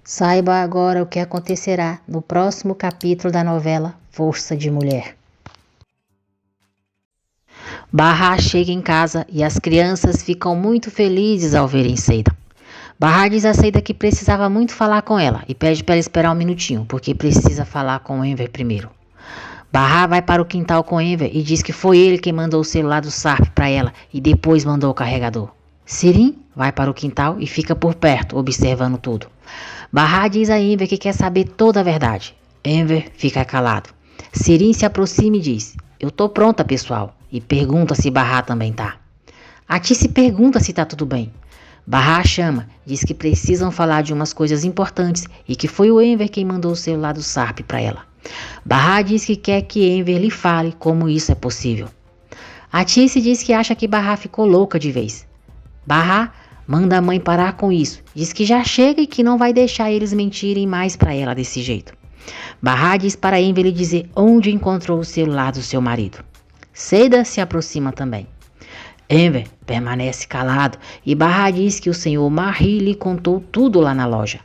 Saiba agora o que acontecerá no próximo capítulo da novela Força de Mulher. Bahá chega em casa e as crianças ficam muito felizes ao verem Seida. Bahá diz a Seida que precisava muito falar com ela e pede para ela esperar um minutinho, porque precisa falar com Enver primeiro. Bahá vai para o quintal com Enver e diz que foi ele quem mandou o celular do Sarp para ela e depois mandou o carregador. Sirin vai para o quintal e fica por perto, observando tudo. Bahá diz a Enver que quer saber toda a verdade. Enver fica calado. Sirin se aproxima e diz: "Eu tô pronta, pessoal", e pergunta se Bahá também tá. Atice pergunta se tá tudo bem. Bahá chama, diz que precisam falar de umas coisas importantes e que foi o Enver quem mandou o celular do Sarp para ela. Bahá diz que quer que Enver lhe fale como isso é possível. Atice diz que acha que Bahá ficou louca de vez. Bahá manda a mãe parar com isso, diz que já chega e que não vai deixar eles mentirem mais para ela desse jeito. Bahá diz para Enver lhe dizer onde encontrou o celular do seu marido. Seida se aproxima também. Enver permanece calado e Bahá diz que o senhor Mahri lhe contou tudo lá na loja.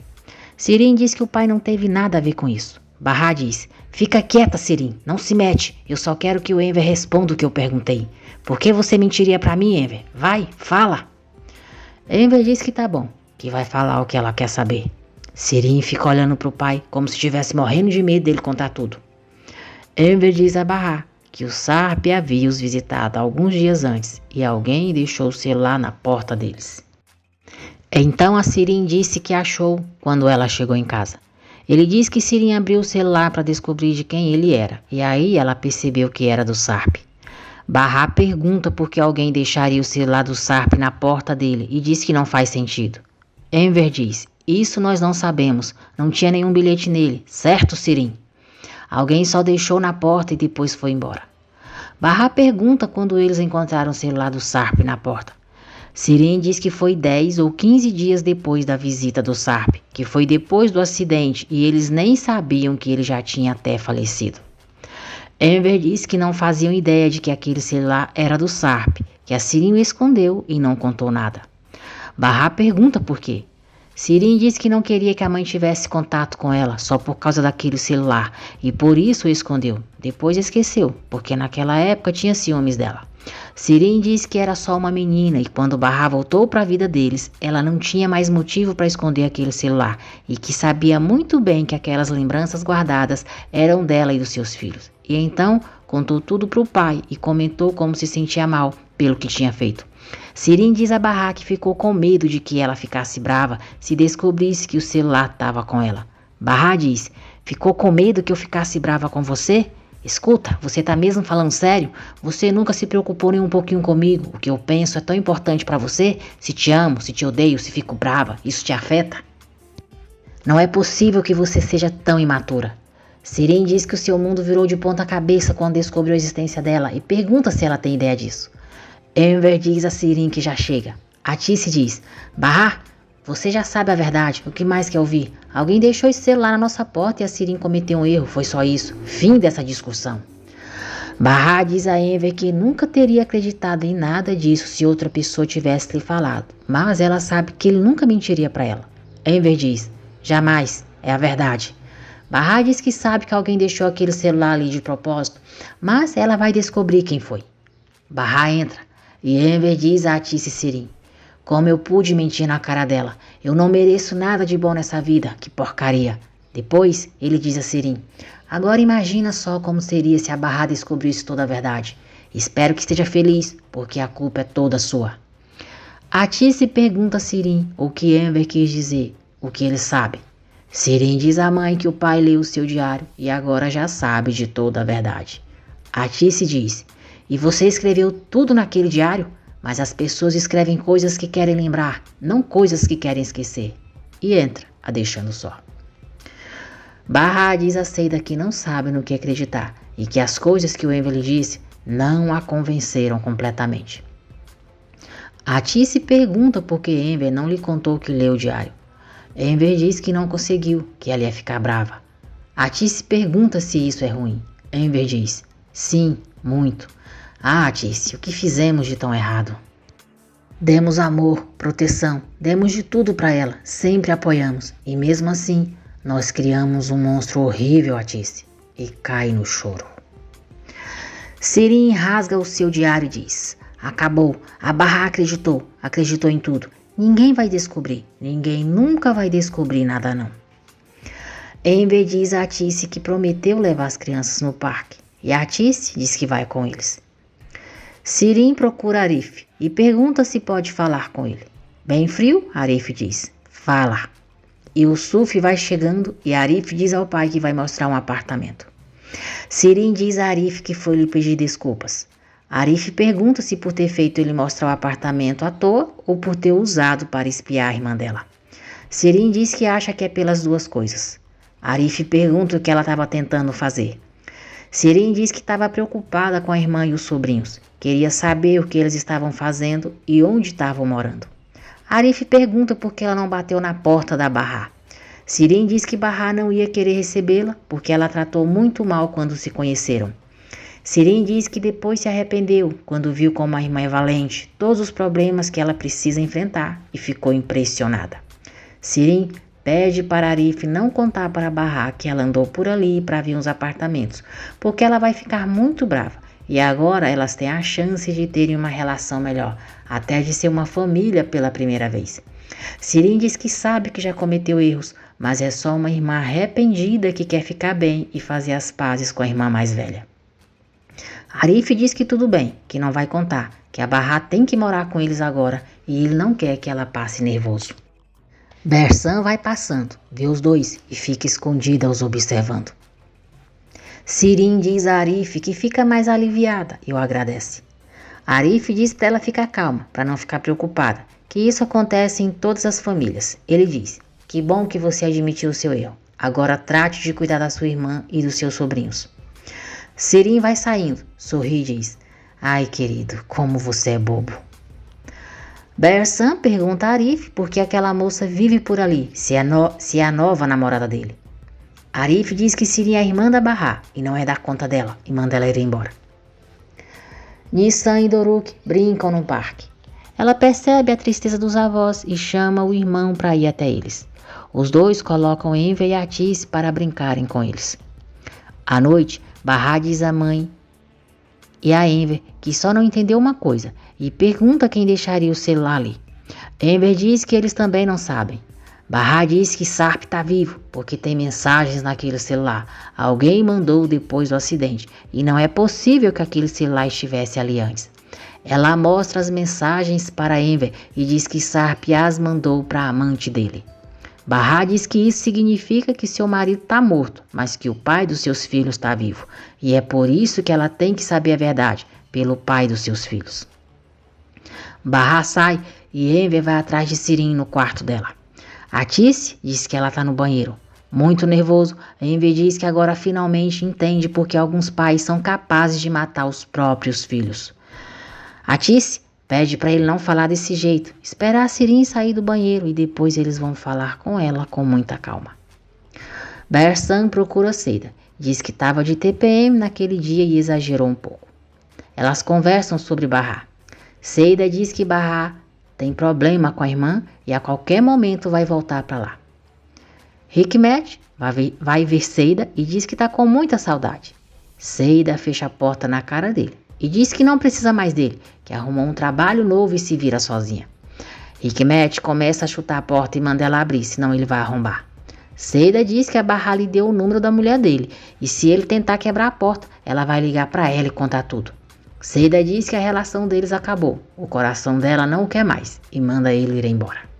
Sirin diz que o pai não teve nada a ver com isso. Bahá diz: "Fica quieta, Sirin, não se mete, eu só quero que o Enver responda o que eu perguntei. Por que você mentiria para mim, Enver? Vai, fala." Enver diz que tá bom, que vai falar o que ela quer saber. Sirin fica olhando pro pai como se estivesse morrendo de medo dele contar tudo. Enver diz a Bahá que o Sarp havia os visitado alguns dias antes e alguém deixou o celular na porta deles. Então a Sirin disse que achou quando ela chegou em casa. Ele diz que Sirin abriu o celular para descobrir de quem ele era e aí ela percebeu que era do Sarp. Bahá pergunta por que alguém deixaria o celular do Sarp na porta dele e diz que não faz sentido. Enver diz: "Isso nós não sabemos, não tinha nenhum bilhete nele, certo, Sirin? Alguém só deixou na porta e depois foi embora." Bahá pergunta quando eles encontraram o celular do Sarp na porta. Sirin diz que foi 10 ou 15 dias depois da visita do Sarp, que foi depois do acidente e eles nem sabiam que ele já tinha até falecido. Enver diz que não faziam ideia de que aquele celular era do Sarp, que a Sirin o escondeu e não contou nada. Bahá pergunta por quê. Sirin diz que não queria que a mãe tivesse contato com ela só por causa daquele celular e por isso o escondeu. Depois esqueceu, porque naquela época tinha ciúmes dela. Sirin diz que era só uma menina e quando Bahá voltou para a vida deles, ela não tinha mais motivo para esconder aquele celular e que sabia muito bem que aquelas lembranças guardadas eram dela e dos seus filhos. E então contou tudo para o pai e comentou como se sentia mal pelo que tinha feito. Sirin diz a Bahá que ficou com medo de que ela ficasse brava se descobrisse que o celular estava com ela. Bahá diz: "Ficou com medo que eu ficasse brava com você? Escuta, você tá mesmo falando sério? Você nunca se preocupou nem um pouquinho comigo. O que eu penso é tão importante para você? Se te amo, se te odeio, se fico brava, isso te afeta? Não é possível que você seja tão imatura." Sirin diz que o seu mundo virou de ponta cabeça quando descobriu a existência dela e pergunta se ela tem ideia disso. Enver diz a Sirin que já chega. Atice diz: "Bahá, você já sabe a verdade, o que mais quer ouvir? Alguém deixou esse celular na nossa porta e a Sirin cometeu um erro, foi só isso. Fim dessa discussão." Bahá diz a Enver que nunca teria acreditado em nada disso se outra pessoa tivesse lhe falado, mas ela sabe que ele nunca mentiria para ela. Enver diz: "Jamais, é a verdade." Bahá diz que sabe que alguém deixou aquele celular ali de propósito, mas ela vai descobrir quem foi. Bahá entra e Enver diz a Atice e Sirin: "Como eu pude mentir na cara dela? Eu não mereço nada de bom nessa vida, que porcaria." Depois ele diz a Sirin: "Agora imagina só como seria se a Bahá descobrisse toda a verdade. Espero que esteja feliz, porque a culpa é toda sua." Atice pergunta a Sirin o que Enver quis dizer, o que ele sabe. Sirin diz à mãe que o pai leu o seu diário e agora já sabe de toda a verdade. Atice diz: "E você escreveu tudo naquele diário? Mas as pessoas escrevem coisas que querem lembrar, não coisas que querem esquecer." E entra, a deixando só. Bahá diz a Seida que não sabe no que acreditar e que as coisas que o Enver lhe disse não a convenceram completamente. Atice pergunta por que Enver não lhe contou que leu o diário. Enver diz que não conseguiu, que ela ia ficar brava. Atice pergunta se isso é ruim. Enver diz: "Sim, muito." "Ah, Atice, o que fizemos de tão errado?" Demos amor, proteção, demos de tudo para ela, sempre apoiamos. E mesmo assim, nós criamos um monstro horrível, Atice, e cai no choro. Sirim rasga o seu diário e diz: acabou, a Barra acreditou em tudo. Ninguém vai descobrir, ninguém nunca vai descobrir nada não. Enver diz a Atice que prometeu levar as crianças no parque, e a Atice diz que vai com eles. Sirim procura Arif e pergunta se pode falar com ele. Bem frio, Arif diz, fala. E o Suf vai chegando e Arif diz ao pai que vai mostrar um apartamento. Sirim diz a Arif que foi lhe pedir desculpas. Arif pergunta se por ter feito ele mostrar o apartamento à toa ou por ter usado para espiar a irmã dela. Sirim diz que acha que é pelas duas coisas. Arif pergunta o que ela estava tentando fazer. Sirim diz que estava preocupada com a irmã e os sobrinhos. Queria saber o que eles estavam fazendo e onde estavam morando. Arif pergunta por que ela não bateu na porta da Barra. Sirim diz que Barra não ia querer recebê-la porque ela tratou muito mal quando se conheceram. Sirim diz que depois se arrependeu quando viu como a irmã é valente, todos os problemas que ela precisa enfrentar e ficou impressionada. Sirim pede para Arif não contar para Barra que ela andou por ali para ver os apartamentos, porque ela vai ficar muito brava. E agora elas têm a chance de terem uma relação melhor, até de ser uma família pela primeira vez. Sirim diz que sabe que já cometeu erros, mas é só uma irmã arrependida que quer ficar bem e fazer as pazes com a irmã mais velha. Arif diz que tudo bem, que não vai contar, que a Barra tem que morar com eles agora e ele não quer que ela passe nervoso. Bersan vai passando, vê os dois e fica escondida os observando. Sirim diz a Arif que fica mais aliviada e o agradece. Arif diz para ela ficar calma, para não ficar preocupada, que isso acontece em todas as famílias. Ele diz: que bom que você admitiu o seu erro. Agora trate de cuidar da sua irmã e dos seus sobrinhos. Sirim vai saindo, sorri e diz: ai querido, como você é bobo. Bersan pergunta a Arif por que aquela moça vive por ali, se é a nova namorada dele. Arif diz que Sirim é a irmã da Barra e não é dar conta dela e manda ela ir embora. Nissan e Doruk brincam no parque. Ela percebe a tristeza dos avós e chama o irmão para ir até eles. Os dois colocam Enver e Atice para brincarem com eles. À noite, Barra diz à mãe e a Enver que só não entendeu uma coisa e pergunta quem deixaria o celular ali. Enver diz que eles também não sabem. Barra diz que Sarp está vivo, porque tem mensagens naquele celular. Alguém mandou depois do acidente, e não é possível que aquele celular estivesse ali antes. Ela mostra as mensagens para Enver e diz que Sarp as mandou para a amante dele. Barra diz que isso significa que seu marido está morto, mas que o pai dos seus filhos está vivo. E é por isso que ela tem que saber a verdade, pelo pai dos seus filhos. Barra sai e Enver vai atrás de Sirim no quarto dela. Atice diz que ela está no banheiro. Muito nervoso, Enver diz que agora finalmente entende porque alguns pais são capazes de matar os próprios filhos. Atice pede para ele não falar desse jeito, esperar a Sirim sair do banheiro e depois eles vão falar com ela com muita calma. Bersan procura Seida, diz que estava de TPM naquele dia e exagerou um pouco. Elas conversam sobre Barra. Seida diz que Barra tem problema com a irmã e a qualquer momento vai voltar para lá. Hikmet vai ver Seida e diz que está com muita saudade. Seida fecha a porta na cara dele e diz que não precisa mais dele, que arrumou um trabalho novo e se vira sozinha. Hikmet começa a chutar a porta e manda ela abrir, senão ele vai arrombar. Seida diz que a Barra lhe deu o número da mulher dele e se ele tentar quebrar a porta, ela vai ligar para ela e contar tudo. Seida diz que a relação deles acabou, o coração dela não o quer mais e manda ele ir embora.